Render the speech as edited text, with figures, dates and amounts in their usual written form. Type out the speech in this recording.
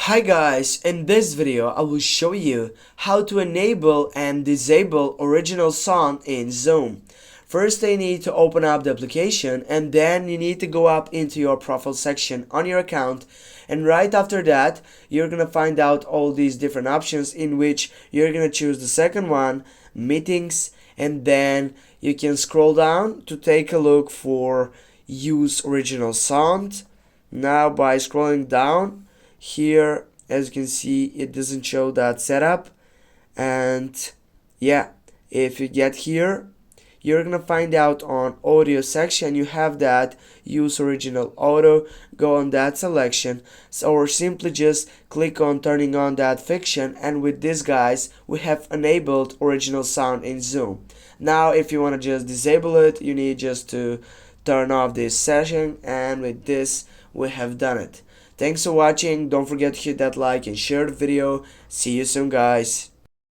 Hi guys, in this video I will show you how to enable and disable original sound in Zoom. First you need to open up the application and then you need to go up into your profile section on your account, and right after that you're gonna find out all these different options in which you're gonna choose the second one, meetings, and then you can scroll down to take a look for use original sound. Now by scrolling down here, as you can see, it doesn't show that setup, and yeah, if you get here you're gonna find out on audio section you have that use original audio. Go on that selection, or simply just click on turning on that fiction, and with this guys we have enabled original sound in Zoom. Now if you want to just disable it, you need just to turn off this session, and with this we have done it. Thanks for watching. Don't forget to hit that like and share the video. See you soon guys.